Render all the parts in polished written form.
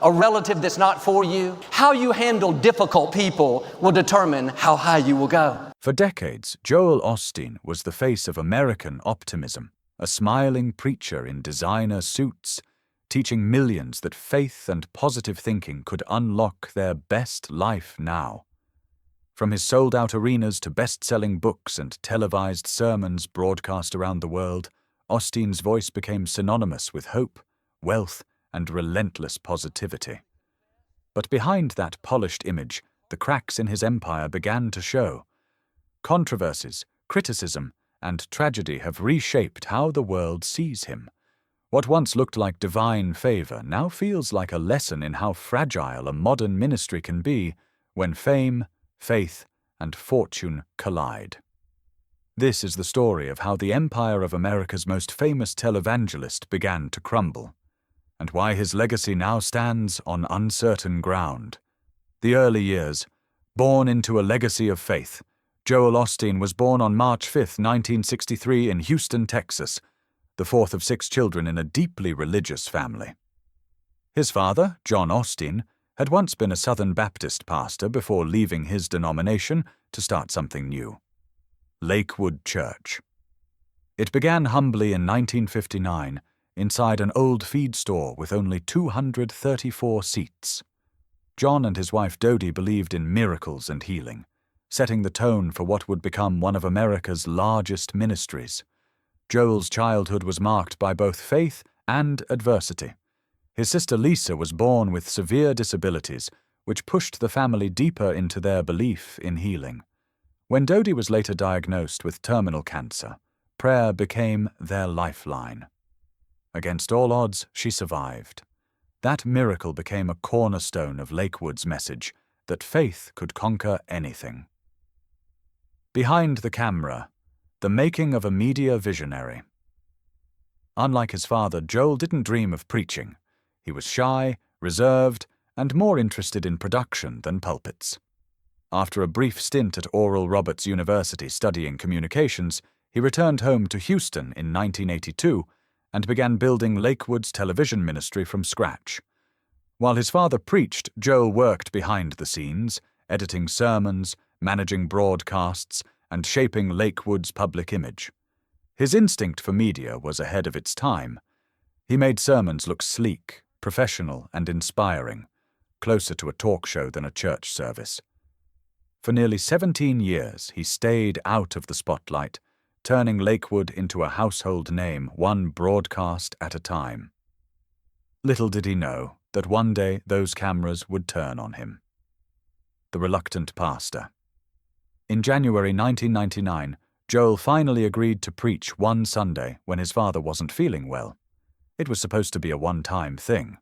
a relative that's not for you. How you handle difficult people will determine how high you will go. For decades, Joel Osteen was the face of American optimism, a smiling preacher in designer suits, teaching millions that faith and positive thinking could unlock their best life now. From his sold-out arenas to best-selling books and televised sermons broadcast around the world, Osteen's voice became synonymous with hope, wealth, and relentless positivity. But behind that polished image, the cracks in his empire began to show. Controversies, criticism, and tragedy have reshaped how the world sees him. What once looked like divine favor now feels like a lesson in how fragile a modern ministry can be when fame, faith, and fortune collide. This is the story of how the empire of America's most famous televangelist began to crumble, and why his legacy now stands on uncertain ground. The early years. Born into a legacy of faith, Joel Osteen was born on March 5, 1963 in Houston, Texas, the fourth of 6 children in a deeply religious family. His father, John Osteen, had once been a Southern Baptist pastor before leaving his denomination to start something new: Lakewood Church. It began humbly in 1959 inside an old feed store with only 234 seats. John and his wife Dodie believed in miracles and healing, setting the tone for what would become one of America's largest ministries. Joel's childhood was marked by both faith and adversity. His sister Lisa was born with severe disabilities, which pushed the family deeper into their belief in healing. When Dodie was later diagnosed with terminal cancer, prayer became their lifeline. Against all odds, she survived. That miracle became a cornerstone of Lakewood's message that faith could conquer anything. Behind the camera, the making of a media visionary. Unlike his father, Joel didn't dream of preaching. He was shy, reserved, and more interested in production than pulpits. After a brief stint at Oral Roberts University studying communications, he returned home to Houston in 1982 and began building Lakewood's television ministry from scratch. While his father preached, Joel worked behind the scenes, editing sermons, managing broadcasts, and shaping Lakewood's public image. His instinct for media was ahead of its time. He made sermons look sleek, professional, and inspiring, closer to a talk show than a church service. For nearly 17 years, he stayed out of the spotlight, turning Lakewood into a household name, one broadcast at a time. Little did he know that one day those cameras would turn on him. The reluctant pastor. In January 1999, Joel finally agreed to preach one Sunday when his father wasn't feeling well. It was supposed to be a one-time thing.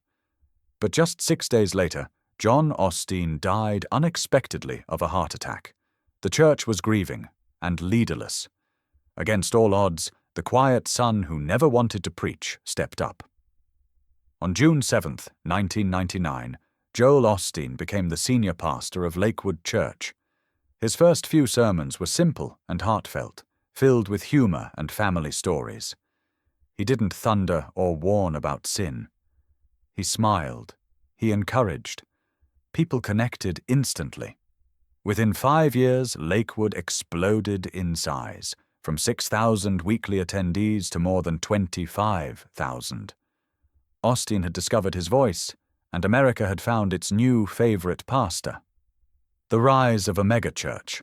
But just 6 days later, John Osteen died unexpectedly of a heart attack. The church was grieving and leaderless. Against all odds, the quiet son who never wanted to preach stepped up. On June 7, 1999, Joel Osteen became the senior pastor of Lakewood Church. His first few sermons were simple and heartfelt, filled with humor and family stories. He didn't thunder or warn about sin. He smiled. He encouraged. People connected instantly. Within 5 years, Lakewood exploded in size, from 6,000 weekly attendees to more than 25,000. Osteen had discovered his voice, and America had found its new favorite pastor. The rise of a megachurch.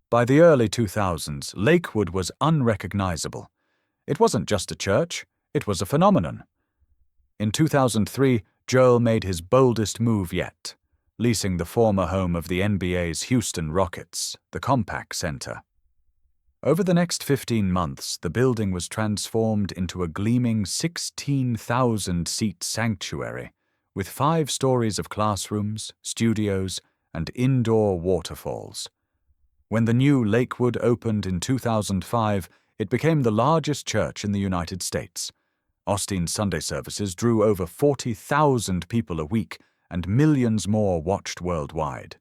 By the early 2000s, Lakewood was unrecognizable. It wasn't just a church, it was a phenomenon. In 2003, Joel made his boldest move yet, leasing the former home of the NBA's Houston Rockets, the Compaq Center. Over the next 15 months, the building was transformed into a gleaming 16,000-seat sanctuary, with 5 stories of classrooms, studios, and indoor waterfalls. When the new Lakewood opened in 2005, it became the largest church in the United States. Osteen's Sunday services drew over 40,000 people a week, and millions more watched worldwide.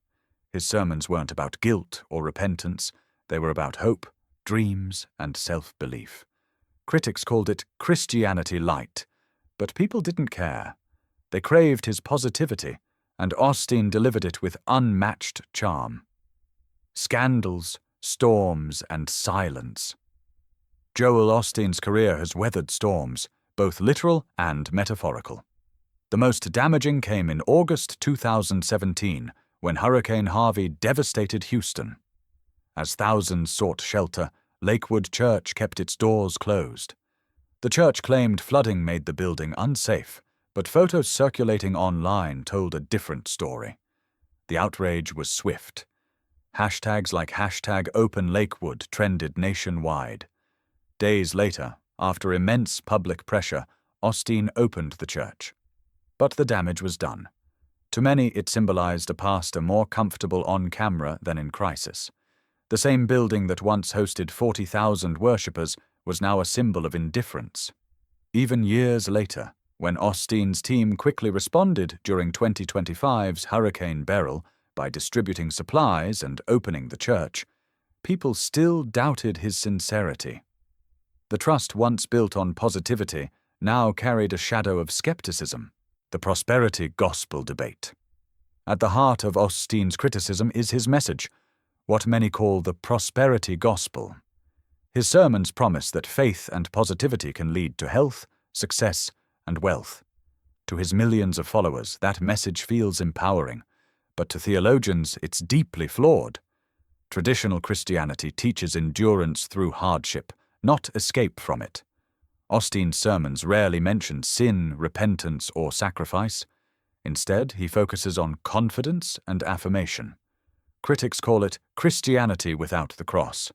His sermons weren't about guilt or repentance. They were about hope, dreams, and self-belief. Critics called it Christianity light, but people didn't care. They craved his positivity, and Osteen delivered it with unmatched charm. Scandals, storms, and silence. Joel Osteen's career has weathered storms, both literal and metaphorical. The most damaging came in August 2017, when Hurricane Harvey devastated Houston. As thousands sought shelter, Lakewood Church kept its doors closed. The church claimed flooding made the building unsafe, but photos circulating online told a different story. The outrage was swift. Hashtags like #OpenLakewood trended nationwide. Days later, after immense public pressure, Osteen opened the church. But the damage was done. To many, it symbolized a pastor more comfortable on camera than in crisis. The same building that once hosted 40,000 worshippers was now a symbol of indifference. Even years later, when Osteen's team quickly responded during 2025's Hurricane Beryl by distributing supplies and opening the church, people still doubted his sincerity. The trust once built on positivity now carried a shadow of skepticism, the prosperity gospel debate. At the heart of Osteen's criticism is his message, what many call the prosperity gospel. His sermons promise that faith and positivity can lead to health, success, and wealth. To his millions of followers, that message feels empowering, but to theologians, it's deeply flawed. Traditional Christianity teaches endurance through hardship, not escape from it. Osteen's sermons rarely mention sin, repentance, or sacrifice. Instead, he focuses on confidence and affirmation. Critics call it Christianity without the cross.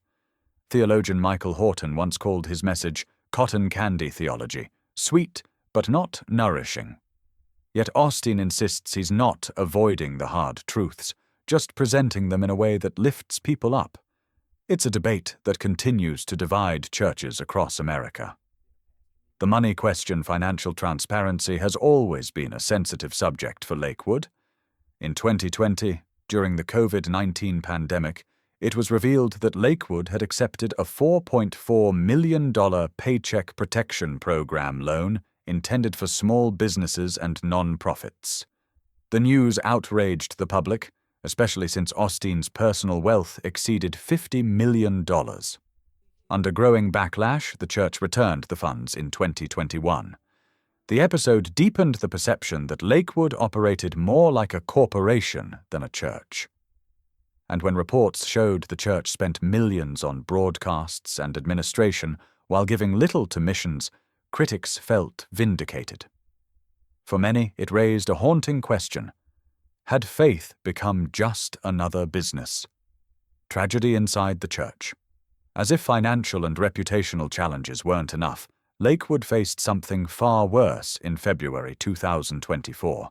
Theologian Michael Horton once called his message cotton candy theology, sweet but not nourishing. Yet Osteen insists he's not avoiding the hard truths, just presenting them in a way that lifts people up. It's a debate that continues to divide churches across America. The money question, financial transparency, has always been a sensitive subject for Lakewood. In 2020, during the COVID-19 pandemic, it was revealed that Lakewood had accepted a $4.4 million Paycheck Protection Program loan intended for small businesses and non-profits. The news outraged the public, especially since Osteen's personal wealth exceeded $50 million. Under growing backlash, the church returned the funds in 2021. The episode deepened the perception that Lakewood operated more like a corporation than a church. And when reports showed the church spent millions on broadcasts and administration while giving little to missions, critics felt vindicated. For many, it raised a haunting question. Had faith become just another business? Tragedy inside the church. As if financial and reputational challenges weren't enough, Lakewood faced something far worse in February 2024.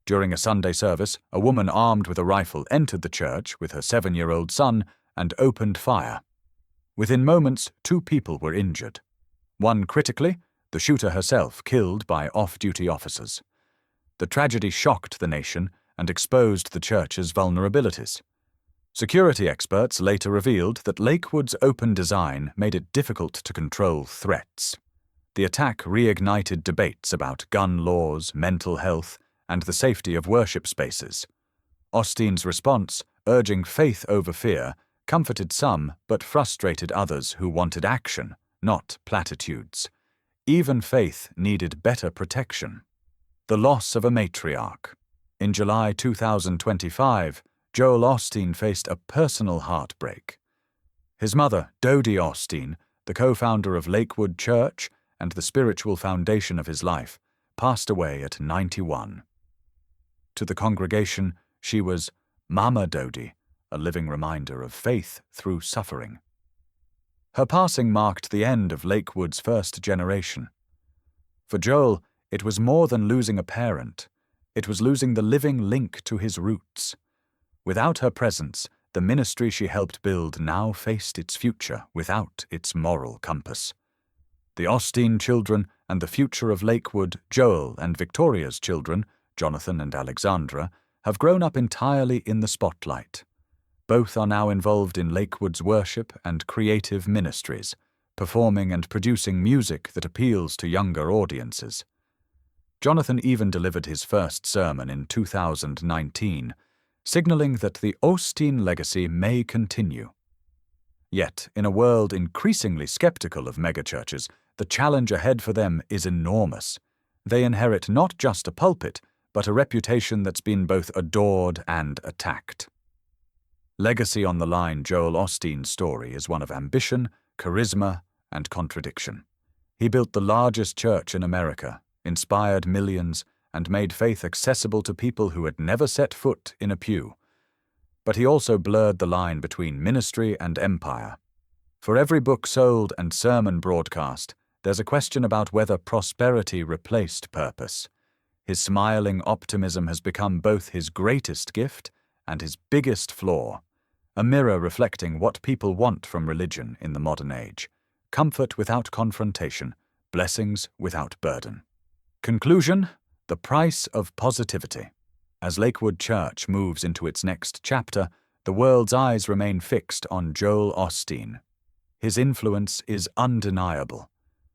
During a Sunday service, a woman armed with a rifle entered the church with her 7-year-old son and opened fire. Within moments, 2 people were injured. One critically, the shooter herself killed by off-duty officers. The tragedy shocked the nation and exposed the church's vulnerabilities. Security experts later revealed that Lakewood's open design made it difficult to control threats. The attack reignited debates about gun laws, mental health, and the safety of worship spaces. Osteen's response, urging faith over fear, comforted some but frustrated others who wanted action, not platitudes. Even faith needed better protection. The loss of a matriarch. In July 2025, Joel Osteen faced a personal heartbreak. His mother, Dodie Osteen, the co-founder of Lakewood Church and the spiritual foundation of his life, passed away at 91. To the congregation, she was Mama Dodie, a living reminder of faith through suffering. Her passing marked the end of Lakewood's first generation. For Joel, it was more than losing a parent. It was losing the living link to his roots. Without her presence, the ministry she helped build now faced its future without its moral compass. The Osteen children and the future of Lakewood, Joel and Victoria's children, Jonathan and Alexandra, have grown up entirely in the spotlight. Both are now involved in Lakewood's worship and creative ministries, performing and producing music that appeals to younger audiences. Jonathan even delivered his first sermon in 2019, signaling that the Osteen legacy may continue. Yet, in a world increasingly skeptical of megachurches, the challenge ahead for them is enormous. They inherit not just a pulpit, but a reputation that's been both adored and attacked. Legacy on the line, Joel Osteen's story is one of ambition, charisma, and contradiction. He built the largest church in America, inspired millions, and made faith accessible to people who had never set foot in a pew. But he also blurred the line between ministry and empire. For every book sold and sermon broadcast, there's a question about whether prosperity replaced purpose. His smiling optimism has become both his greatest gift and his biggest flaw, a mirror reflecting what people want from religion in the modern age: comfort without confrontation, blessings without burden. Conclusion: the price of positivity. As Lakewood Church moves into its next chapter, the world's eyes remain fixed on Joel Osteen. His influence is undeniable.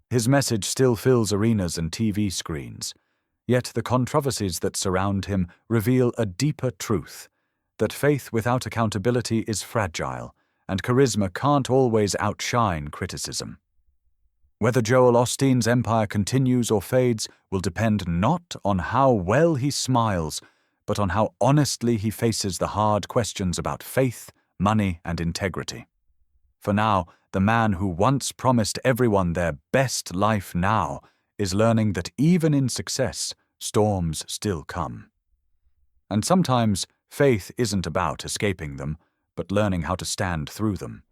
His message still fills arenas and TV screens. Yet the controversies that surround him reveal a deeper truth: that faith without accountability is fragile, and charisma can't always outshine criticism. Whether Joel Osteen's empire continues or fades will depend not on how well he smiles, but on how honestly he faces the hard questions about faith, money, and integrity. For now, the man who once promised everyone their best life now is learning that even in success, storms still come. And sometimes faith isn't about escaping them, but learning how to stand through them.